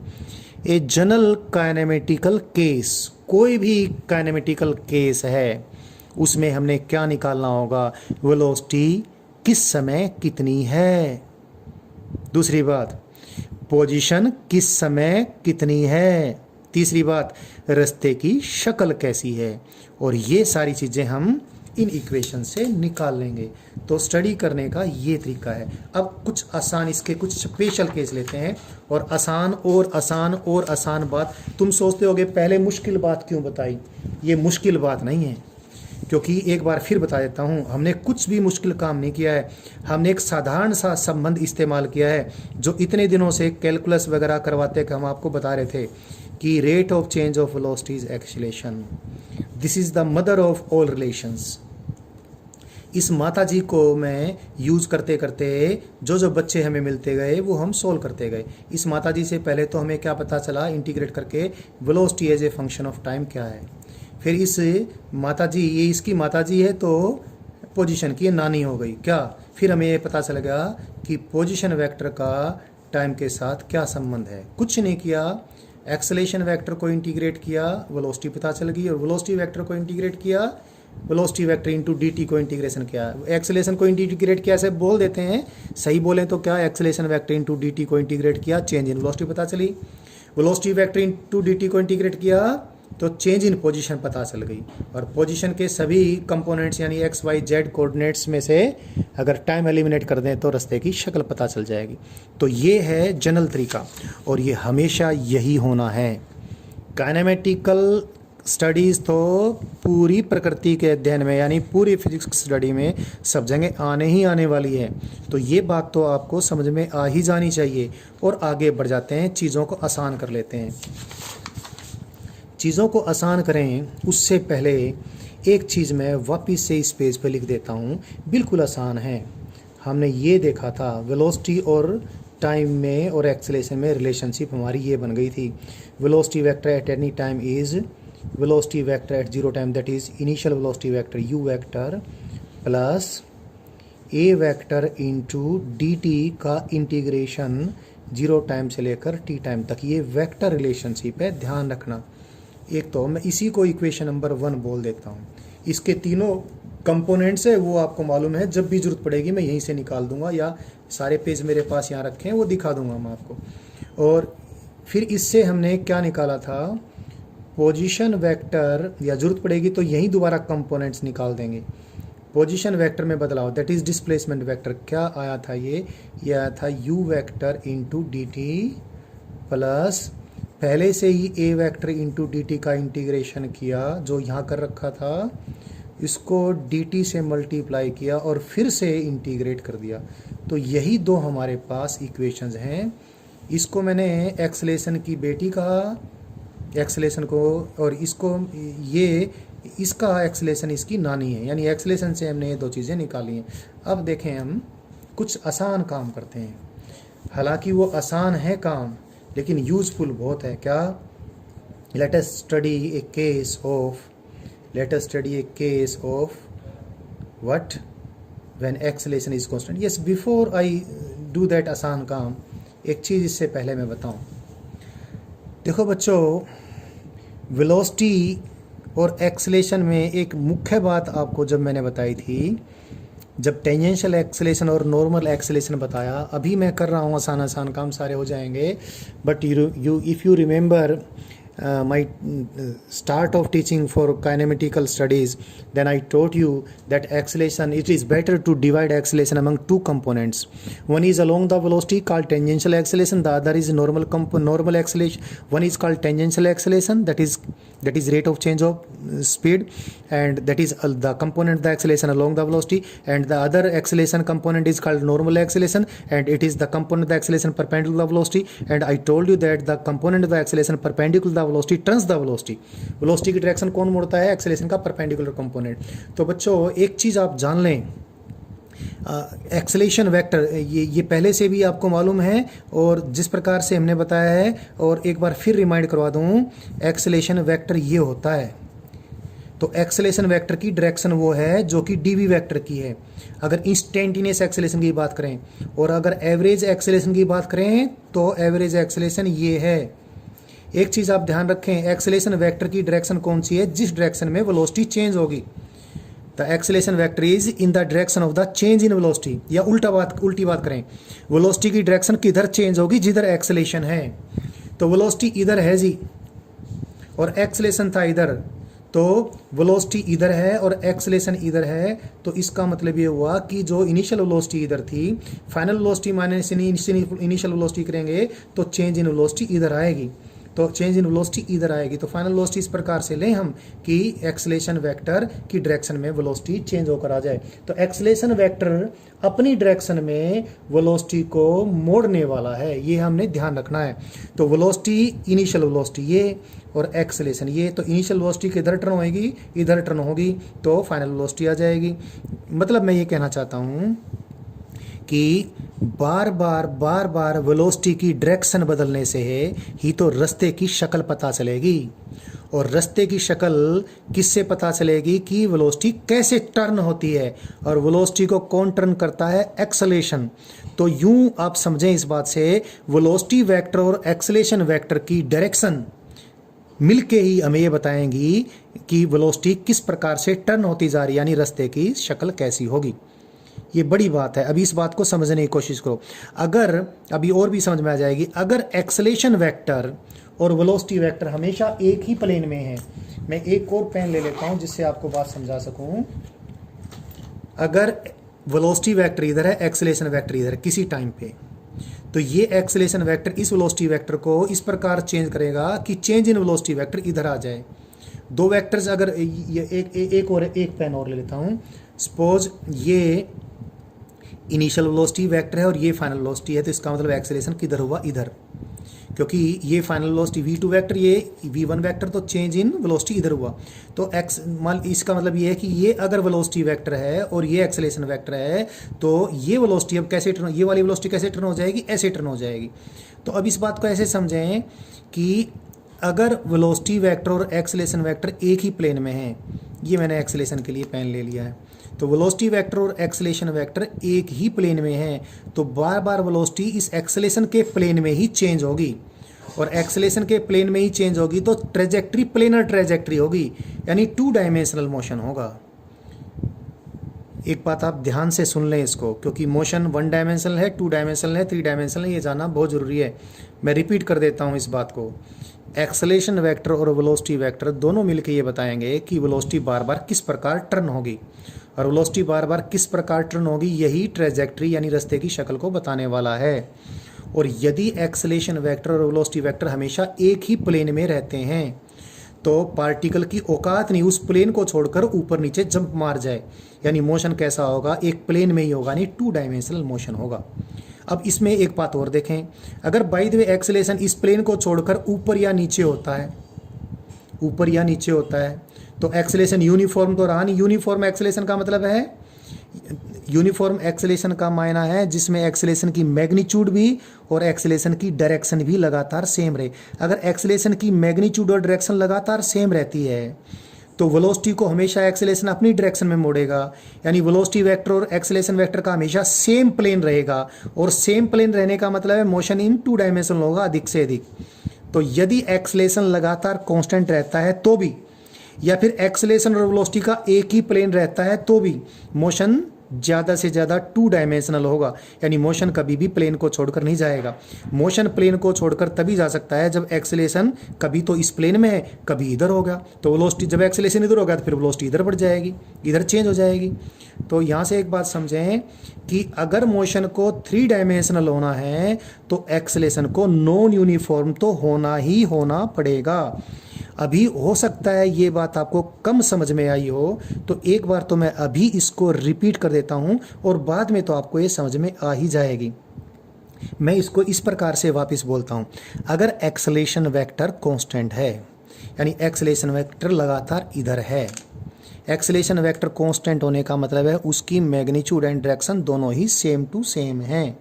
a general kinematical case. कोई भी काइनेमेटिकल केस है उसमें हमने क्या निकालना होगा, वेलोसिटी किस समय कितनी है। दूसरी बात, पोजीशन किस समय कितनी है। तीसरी बात, रास्ते की शक्ल कैसी है। और ये सारी चीज़ें हम इन इक्वेशन से निकाल लेंगे। तो स्टडी करने का ये तरीका है। अब कुछ आसान, इसके कुछ स्पेशल केस लेते हैं, और आसान और आसान और आसान बात। तुम सोचते होगे पहले मुश्किल बात क्यों बताई, ये मुश्किल बात नहीं है, क्योंकि एक बार फिर बता देता हूँ, हमने कुछ भी मुश्किल काम नहीं किया है। हमने एक साधारण सा संबंध इस्तेमाल किया है जो इतने दिनों से कैलकुलस वगैरह करवाते कि हम आपको बता रहे थे कि rate of change of velocity is acceleration, this is the mother of all relations. इस माता जी को मैं यूज़ करते करते जो जो बच्चे हमें मिलते गए वो हम सोल्व करते गए। इस माता जी से पहले तो हमें क्या पता चला इंटीग्रेट करके velocity as a function of time क्या है। फिर इस माता जी, ये इसकी माता जी है तो पोजीशन की नानी हो गई क्या। फिर हमें ये पता चल गया कि पोजीशन वेक्टर का टाइम के साथ क्या संबंध है। कुछ नहीं किया, एक्सेलेरेशन वेक्टर को इंटीग्रेट किया, वेलोसिटी पता चल गई, और वेलोसिटी वेक्टर को इंटीग्रेट किया, velocity vector into d T को इंटीग्रेशन किया। एक्सेलेरेशन को इंटीग्रेट किया ऐसे बोल देते हैं, सही बोलें तो क्या, acceleration vector into d T को इंटीग्रेट किया, चेंज इन वेलोसिटी पता चली। Velocity vector into d T को इंटीग्रेट किया तो चेंज इन पोजीशन पता चल गई। और पोजीशन के सभी कंपोनेंट्स यानी एक्स वाई जेड कोऑर्डिनेट्स में से अगर टाइम एलिमिनेट कर दें तो रास्ते की शक्ल पता चल जाएगी। तो ये है जनरल तरीका, और ये हमेशा यही होना है। काइनेमेटिकल स्टडीज़ तो पूरी प्रकृति के अध्ययन में यानी पूरी फिजिक्स स्टडी में सब जगह आने ही आने वाली है। तो ये बात तो आपको समझ में आ ही जानी चाहिए। और आगे बढ़ जाते हैं, चीज़ों को आसान कर लेते हैं। चीज़ों को आसान करें उससे पहले एक चीज़ मैं वापस से इस पेज पर लिख देता हूँ, बिल्कुल आसान है। हमने ये देखा था वेलोसिटी और टाइम में और एक्सेलेरेशन में रिलेशनशिप हमारी ये बन गई थी। Velocity vector at any time is velocity vector eight zero time, that is initial velocity vector u vector plus a vector into d t का इंटीग्रेशन जीरो टाइम से लेकर t टाइम तक। ये वेक्टर रिलेशनशिप है, ध्यान रखना। एक तो मैं इसी को इक्वेशन नंबर 1 बोल देता हूँ। इसके तीनों कंपोनेंट्स है वो आपको मालूम है, जब भी जरूरत पड़ेगी मैं यहीं से निकाल दूंगा, या सारे पेज मेरे पास यहाँ रखे हैं वो दिखा दूंगा मैं आपको। और फिर इससे हमने क्या निकाला था, पोजीशन वेक्टर, या जरूरत पड़ेगी तो यहीं दोबारा कंपोनेंट्स निकाल देंगे। पोजीशन वेक्टर में बदलाव, दैट इज डिस्प्लेसमेंट वेक्टर, क्या आया था ये आया था u vector into d T plus पहले से ही a vector into d t का इंटीग्रेशन किया जो यहाँ कर रखा था, इसको dt से मल्टीप्लाई किया और फिर से इंटीग्रेट कर दिया। तो यही दो हमारे पास इक्वेशंस हैं। इसको मैंने एक्सेलेरेशन की बेटी कहा, एक्सेलेरेशन को, और इसको ये इसका एक्सेलेरेशन इसकी नानी है, यानी एक्सेलेरेशन से हमने ये दो चीज़ें निकाली हैं। अब देखें हम कुछ आसान काम करते हैं, हालांकि वो आसान है काम लेकिन यूजफुल बहुत है। क्या, let us study A case of let us study a case of what when acceleration is constant. Yes, before I do that आसान काम, एक चीज़ इससे पहले मैं बताऊं। देखो बच्चों, वेलोसिटी और एक्सेलेरेशन में एक मुख्य बात आपको जब मैंने बताई थी, जब टेंजेंशियल एक्सेलेरेशन और नॉर्मल एक्सेलेरेशन बताया, अभी मैं कर रहा हूँ आसान काम, सारे हो जाएंगे, but you if you remember my start of teaching for kinematical studies, then I taught you that acceleration, it is better to divide acceleration among two components. One is along the velocity called tangential acceleration, the other is normal acceleration. One is called tangential acceleration, that is rate of change of speed, and that is the component, the acceleration along the velocity, and the other acceleration component is called normal acceleration, and it is the component, the acceleration perpendicular to the velocity. And I told you that the component of the acceleration perpendicular to the velocity turns the velocity. Velocity की direction कौन मोड़ता है, acceleration का perpendicular component. तो बच्चों एक चीज़ आप जान लें, एक्सेलेरेशन वेक्टर ये पहले से भी आपको मालूम है और जिस प्रकार से हमने बताया है, और एक बार फिर रिमाइंड करवा दूं, एक्सेलेरेशन वेक्टर ये होता है। तो एक्सेलेरेशन वेक्टर की डायरेक्शन वो है जो कि डीवी वेक्टर की है, अगर इंस्टेंटेनियस एक्सेलेरेशन की बात करें, और अगर एवरेज एक्सेलेरेशन की बात करें तो एवरेज एक्सेलेरेशन ये है। एक चीज़ आप ध्यान रखें, एक्सेलेरेशन वेक्टर की डायरेक्शन कौन सी है, जिस डायरेक्शन में वेलोसिटी चेंज होगी। The acceleration vector is in the direction of the change in velocity, या उल्टी बात करें, वेलोसिटी की डायरेक्शन किधर चेंज होगी, जिधर एक्सेलेरेशन है। तो वेलोसिटी इधर है जी और एक्सेलेरेशन था इधर, तो वेलोसिटी इधर है और एक्सेलेरेशन इधर है। तो इसका मतलब ये हुआ कि जो इनिशियल वेलोसिटी इधर थी, final velocity minus initial velocity करेंगे तो चेंज इन वेलोसिटी इधर आएगी, तो चेंज इन वेलोसिटी इधर आएगी। तो फाइनल वेलोसिटी इस प्रकार से लें हम कि एक्सेलेरेशन वेक्टर की डायरेक्शन में वेलोसिटी चेंज होकर आ जाए। तो एक्सेलेरेशन वेक्टर अपनी डायरेक्शन में वेलोसिटी को मोड़ने वाला है, ये हमने ध्यान रखना है। तो वेलोसिटी, इनिशियल वेलोसिटी ये, और एक्सेलेरेशन ये, तो इनिशियल वेलोसिटी किधर टर्न होगी, इधर टर्न होगी, तो फाइनल वेलोसिटी आ जाएगी। मतलब मैं ये कहना चाहता हूँ कि बार बार वेलोसिटी की डायरेक्शन बदलने से ही तो रास्ते की शक्ल पता चलेगी, और रास्ते की शक्ल किससे पता चलेगी कि वेलोसिटी कैसे टर्न होती है, और वेलोसिटी को कौन टर्न करता है, एक्सेलेरेशन। तो यूं आप समझें इस बात से, वेलोसिटी वेक्टर और एक्सेलेरेशन वेक्टर की डायरेक्शन मिलके ही हमें ये बताएंगी कि वेलोसिटी किस प्रकार से टर्न होती जा रही है, यानी रास्ते की शक्ल कैसी होगी। ये बड़ी बात है, अभी इस बात को समझने की कोशिश करो। अगर अभी और भी समझ में आ जाएगी, अगर एक्सेलेरेशन वेक्टर और वेलोसिटी वेक्टर हमेशा एक ही प्लेन में है, मैं एक और पेन ले लेता हूं जिससे आपको बात समझा सकूं। अगर वेलोसिटी वेक्टर इधर है, एक्सेलेरेशन वेक्टर इधर है किसी टाइम पे, तो ये एक्सेलेरेशन वेक्टर इस वेलोसिटी वेक्टर को इस प्रकार चेंज करेगा कि चेंज इन वेलोसिटी वेक्टर इधर आ जाए। दो वेक्टर्स, अगर ये एक पेन और ले लेता हूं, सपोज ये इनिशियल वेलोसिटी वेक्टर है और ये फाइनल वेलोसिटी है, तो इसका मतलब एक्सेलेरेशन किधर हुआ, इधर। क्योंकि ये फाइनल वेलोसिटी v2 वेक्टर, ये v1 वेक्टर, तो चेंज इन वेलोसिटी इधर हुआ। तो x मान, इसका मतलब ये है कि ये अगर वेलोसिटी वेक्टर है और ये एक्सेलरेशन वेक्टर है, तो ये वेलोसिटी अब कैसे टर्न, ये वाली वेलोसिटी कैसे टर्न हो जाएगी, ऐसे टर्न हो जाएगी। तो अब इस बात को ऐसे समझें कि अगर वेलोसिटी वेक्टर और एक्सेलरेशन वेक्टर एक ही प्लेन में है, ये मैंने एक्सेलरेशन के लिए पेन ले लिया है, तो वेलोसिटी वेक्टर और एक्सेलरेशन वेक्टर एक ही प्लेन में है, तो बार बार वेलोसिटी इस एक्सेलरेशन के प्लेन में ही चेंज होगी, और एक्सेलरेशन के प्लेन में ही चेंज होगी तो ट्रेजेक्ट्री प्लेनर ट्रेजेक्ट्री होगी, यानी 2 डायमेंशनल मोशन होगा। एक बात आप ध्यान से सुन लें इसको, क्योंकि मोशन 1 डायमेंशनल है, 2 डायमेंशनल है, 3 डायमेंशनल है, ये जानना बहुत ज़रूरी है। मैं रिपीट कर देता हूँ इस बात को। एक्सेलरेशन वेक्टर और वेलोसिटी वेक्टर दोनों मिलकर ये बताएंगे कि वेलोसिटी बार बार किस प्रकार टर्न होगी, और वेलोसिटी बार बार किस प्रकार टर्न होगी, यही ट्रेजेक्ट्री यानी रास्ते की शक्ल को बताने वाला है। और यदि एक्सेलरेशन वेक्टर और वेलोसिटी वेक्टर हमेशा एक ही प्लेन में रहते हैं, तो पार्टिकल की औकात नहीं उस प्लेन को छोड़कर ऊपर नीचे जंप मार जाए, यानी मोशन कैसा होगा, एक प्लेन में ही होगा, यानी 2 डायमेंशनल मोशन होगा। अब इसमें एक बात और देखें, अगर बाय द वे एक्सेलरेशन इस प्लेन को छोड़कर ऊपर या नीचे होता है, ऊपर या नीचे होता है, तो एक्सेलरेशन यूनिफॉर्म तो रहा नहीं। यूनिफॉर्म एक्सेलरेशन का मतलब है, यूनिफॉर्म एक्सेलरेशन का मायना है जिसमें एक्सेलरेशन की मैग्नीट्यूड भी और एक्सेलरेशन की डायरेक्शन भी लगातार सेम रहे। अगर एक्सेलरेशन की मैग्नीट्यूड और डायरेक्शन लगातार सेम रहती है तो वेलोसिटी को हमेशा एक्सेलरेशन अपनी डायरेक्शन में मोड़ेगा, यानी वेलोसिटी वेक्टर और एक्सेलरेशन वेक्टर का हमेशा सेम प्लेन रहेगा, और सेम प्लेन रहने का मतलब है मोशन इन 2 डायमेंशनल होगा अधिक से अधिक। तो यदि एक्सेलरेशन लगातार कांस्टेंट रहता है तो भी, या फिर एक्सेलरेशन और वेलोसिटी का एक ही प्लेन रहता है तो भी मोशन ज़्यादा से ज़्यादा 2 डायमेंशनल होगा, यानी मोशन कभी भी प्लेन को छोड़कर नहीं जाएगा। मोशन प्लेन को छोड़कर तभी जा सकता है जब एक्सेलरेशन कभी तो इस प्लेन में है, कभी इधर होगा, तो वेलोसिटी जब एक्सेलरेशन इधर होगा तो फिर वेलोसिटी इधर बढ़ जाएगी, इधर चेंज हो जाएगी। तो यहाँ से एक बात समझें कि अगर मोशन को 3 डायमेंशनल होना है तो एक्सेलरेशन को नॉन यूनिफॉर्म तो होना ही होना पड़ेगा। अभी हो सकता है ये बात आपको कम समझ में आई हो, तो एक बार तो मैं अभी इसको रिपीट कर देता हूँ और बाद में तो आपको ये समझ में आ ही जाएगी। मैं इसको इस प्रकार से वापस बोलता हूँ, अगर एक्सेलरेशन वेक्टर कांस्टेंट है, यानी एक्सेलरेशन वेक्टर लगातार इधर है, एक्सेलरेशन वेक्टर कांस्टेंट होने का मतलब है उसकी मैग्नीट्यूड एंड डायरेक्शन दोनों ही सेम टू सेम हैं,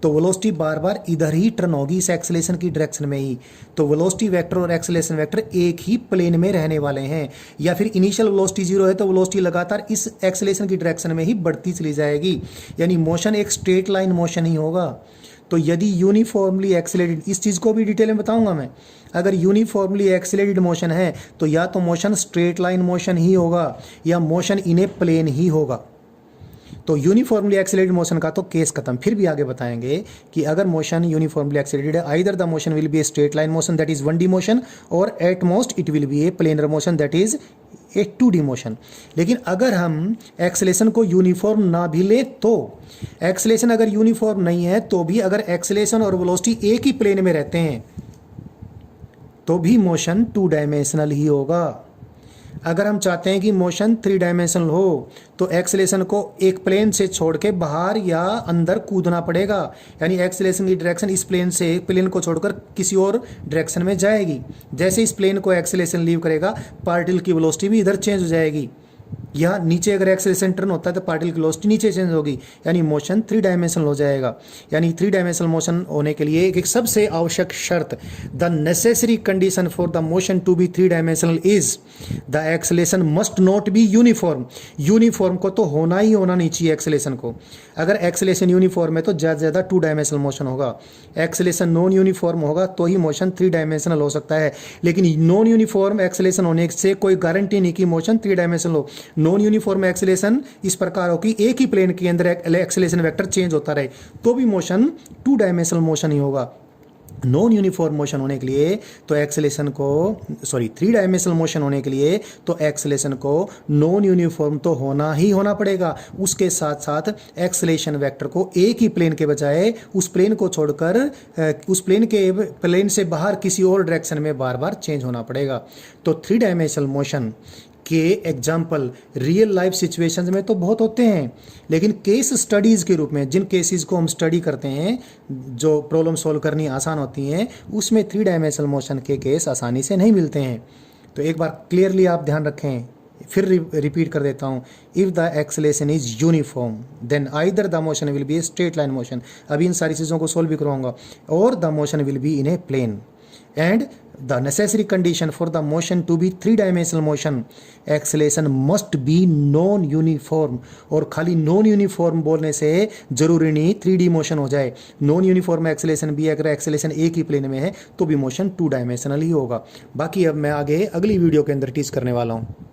तो वेलोसिटी बार बार इधर ही टर्न होगी इस एक्सेलरेशन की डायरेक्शन में ही। तो वेलोसिटी वेक्टर और एक्सेलरेशन वेक्टर एक ही प्लेन में रहने वाले हैं, या फिर इनिशियल वेलोसिटी 0 है तो वेलोसिटी लगातार इस एक्सेलरेशन की डायरेक्शन में ही बढ़ती चली जाएगी, यानी मोशन एक स्ट्रेट लाइन मोशन ही होगा। तो यदि यूनिफॉर्मली एक्सेलरेटेड, इस चीज़ को भी डिटेल में बताऊंगा मैं, अगर यूनिफॉर्मली एक्सेलरेटेड मोशन है तो या तो मोशन स्ट्रेट लाइन मोशन ही होगा या मोशन इन ए प्लेन ही होगा। तो यूनिफॉर्मली एक्सेलरेटेड मोशन का तो केस खत्म। फिर भी आगे बताएंगे कि अगर मोशन यूनिफॉर्मली एक्सेलरेटेड है, either the motion will be a straight line motion that is 1D motion, और at most it will be a planar motion that is a 2D motion. लेकिन अगर हम एक्सेलरेशन को यूनिफॉर्म ना भी ले तो, एक्सेलरेशन अगर यूनिफॉर्म नहीं है तो भी अगर एक्सेलरेशन और वेलोसिटी एक ही प्लेन में रहते हैं तो भी मोशन 2 डायमेंशनल ही होगा। अगर हम चाहते हैं कि मोशन 3 डायमेंशनल हो तो एक्सेलरेशन को एक प्लेन से छोड़ के बाहर या अंदर कूदना पड़ेगा, यानी एक्सेलरेशन की डायरेक्शन इस प्लेन से एक प्लेन को छोड़कर किसी और डायरेक्शन में जाएगी। जैसे इस प्लेन को एक्सेलरेशन लीव करेगा, पार्टिकल की वेलोसिटी भी इधर चेंज हो जाएगी, या नीचे अगर एक्सेलरेशन टर्न होता है तो पार्टिकल की वेलोसिटी नीचे चेंज होगी, यानी मोशन 3 डायमेंशनल हो जाएगा। यानी 3 डायमेंशनल मोशन होने के लिए एक सबसे आवश्यक शर्त, the necessary condition for the motion to be 3 dimensional is the acceleration must not be uniform. Uniform को तो होना ही होना नहीं चाहिए एक्सेलरेशन को। अगर एक्सेलरेशन यूनिफॉर्म है तो ज़्यादा से ज़्यादा 2 डायमेंशनल मोशन होगा, एक्सेलरेशन नॉन यूनिफॉर्म होगा तो ही मोशन 3 डायमेंशनल हो सकता है। लेकिन नॉन यूनिफॉर्म एक्सेलरेशन होने से कोई गारंटी नहीं कि मोशन 3 डायमेंशनल हो। नॉन यूनिफॉर्म एक्सेलरेशन इस प्रकार हो कि एक ही प्लेन के अंदर एक्सेलरेशन वेक्टर चेंज होता रहे तो भी मोशन 2 डायमेंशनल मोशन ही होगा। नॉन यूनिफॉर्म मोशन होने के लिए तो एक्सेलरेशन को 3 डायमेंशनल मोशन होने के लिए तो एक्सेलरेशन को नॉन यूनिफॉर्म तो होना ही होना पड़ेगा। उसके साथ साथ एक्सेलरेशन वेक्टर को एक ही प्लेन के बजाय उस प्लेन को छोड़कर उस प्लेन से बाहर किसी और डायरेक्शन में बार बार चेंज होना पड़ेगा। तो 3 डायमेंशनल मोशन के एग्जाम्पल रियल लाइफ सिचुएशंस में तो बहुत होते हैं, लेकिन केस स्टडीज़ के रूप में जिन केसेस को हम स्टडी करते हैं जो प्रॉब्लम सॉल्व करनी आसान होती हैं, उसमें 3 डायमेंशनल मोशन के केस आसानी से नहीं मिलते हैं। तो एक बार क्लियरली आप ध्यान रखें, फिर रिपीट कर देता हूँ, if the acceleration is uniform then either the motion will be a straight line motion, अभी इन सारी चीज़ों को सोल्व भी करवाऊंगा, और the motion will be in a plane, and the necessary condition for the motion to be 3 dimensional motion acceleration must be non uniform. और खाली नॉन यूनिफॉर्म बोलने से जरूरी नहीं 3D मोशन हो जाए, नॉन यूनिफॉर्म एक्सेलेरेशन भी, अगर एक्सेलेरेशन एक ही प्लेन में है तो भी मोशन 2 डायमेंशनल ही होगा। बाकी अब मैं आगे अगली वीडियो के अंदर टीच करने वाला हूँ।